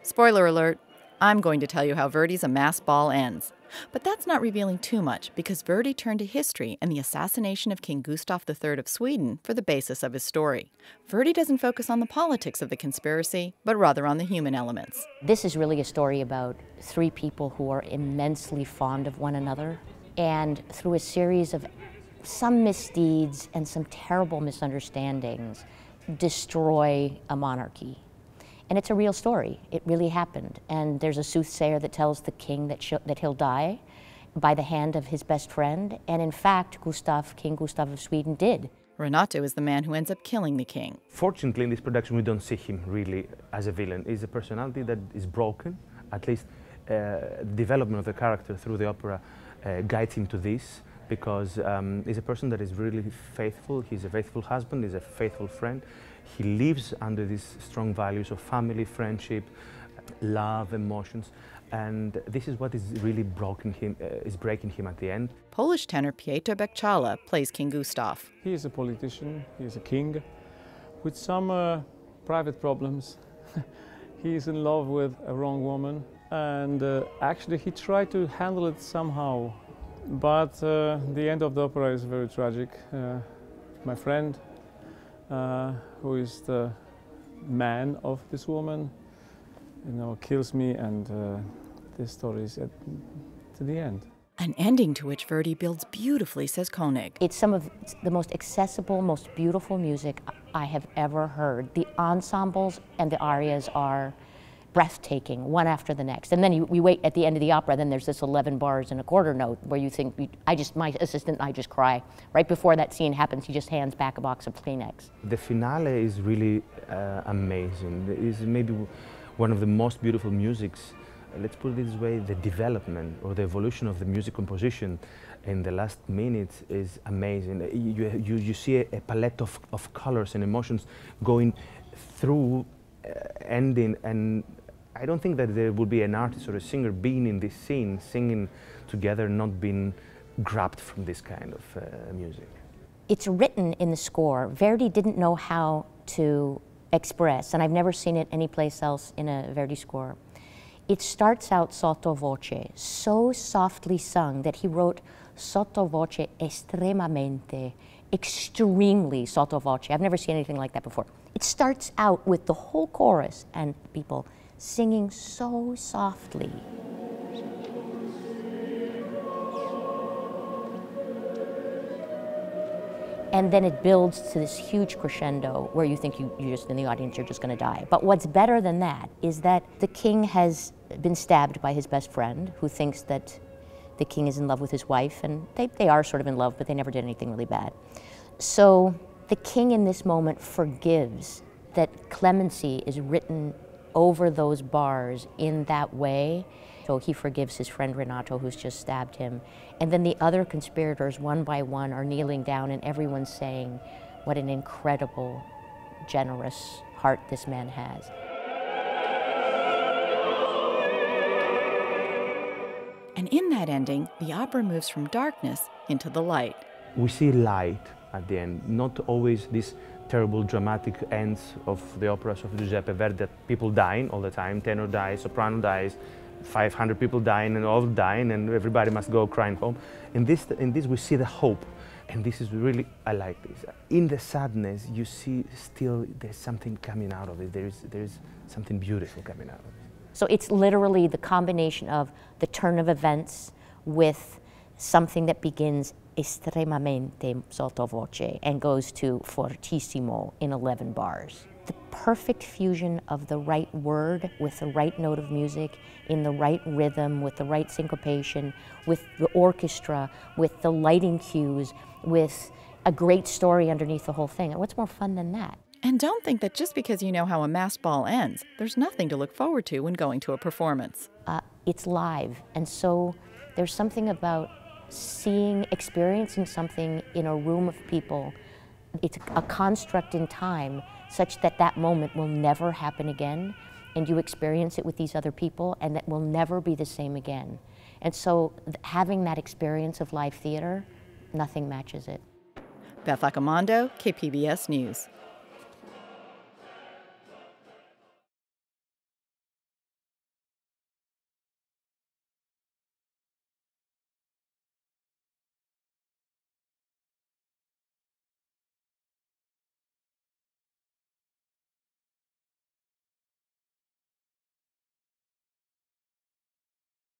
Spoiler alert, I'm going to tell you how Verdi's A Masked Ball ends. But that's not revealing too much, because Verdi turned to history and the assassination of King Gustav III of Sweden for the basis of his story. Verdi doesn't focus on the politics of the conspiracy, but rather on the human elements. This is really a story about three people who are immensely fond of one another, and through a series of some misdeeds and some terrible misunderstandings, destroy a monarchy. And it's a real story. It really happened. And there's a soothsayer that tells the king that he'll die by the hand of his best friend. And in fact, King Gustav of Sweden did. Renato is the man who ends up killing the king. Fortunately, in this production, we don't see him really as a villain. He's a personality that is broken. At least the development of the character through the opera guides him to this, because he's a person that is really faithful. He's a faithful husband, he's a faithful friend. He lives under these strong values of family, friendship, love, emotions, and this is what is really breaking him at the end. Polish tenor Piotr Bekchala plays King Gustav. He is a politician, he is a king with some private problems. He is in love with a wrong woman, and actually he tried to handle it somehow, but the end of the opera is very tragic. My friend, who is the man of this woman, kills me, and this story is to the end. An ending to which Verdi builds beautifully, says Koenig. It's some of the most accessible, most beautiful music I have ever heard. The ensembles and the arias are breathtaking, one after the next. And then we wait at the end of the opera, then there's this 11 bars and a quarter note where you think, my assistant and I just cry. Right before that scene happens, he just hands back a box of Kleenex. The finale is really amazing. It is maybe one of the most beautiful musics. Let's put it this way, the development or the evolution of the music composition in the last minutes is amazing. You see a palette of colors and emotions going through ending, and I don't think that there would be an artist or a singer being in this scene, singing together, not being grabbed from this kind of music. It's written in the score. Verdi didn't know how to express, and I've never seen it anyplace else in a Verdi score. It starts out sottovoce, so softly sung that he wrote sottovoce estremamente, extremely sottovoce. I've never seen anything like that before. It starts out with the whole chorus and people singing so softly. And then it builds to this huge crescendo where you think you just, in the audience, you're just going to die. But what's better than that is that the king has been stabbed by his best friend, who thinks that the king is in love with his wife, and they are sort of in love, but they never did anything really bad. So the king in this moment forgives. That clemency is written over those bars in that way. So he forgives his friend Renato, who's just stabbed him. And then the other conspirators, one by one, are kneeling down, and everyone's saying what an incredible, generous heart this man has. And in that ending, the opera moves from darkness into the light. We see light at the end, not always these terrible dramatic ends of the operas of Giuseppe Verdi, that people dying all the time, tenor dies, soprano dies, 500 people dying and all dying, and everybody must go crying home. In this we see the hope, and this is really, I like this. In the sadness, you see still there's something coming out of it. There's something beautiful coming out of it. So it's literally the combination of the turn of events with something that begins estremamente sottovoce and goes to fortissimo in 11 bars. The perfect fusion of the right word with the right note of music, in the right rhythm, with the right syncopation, with the orchestra, with the lighting cues, with a great story underneath the whole thing. And what's more fun than that? And don't think that just because you know how a masked ball ends, there's nothing to look forward to when going to a performance. It's live, and so there's something about experiencing something in a room of people. It's a construct in time such that that moment will never happen again, and you experience it with these other people, and that will never be the same again. And so having that experience of live theater, nothing matches it. Beth Accomando, KPBS News.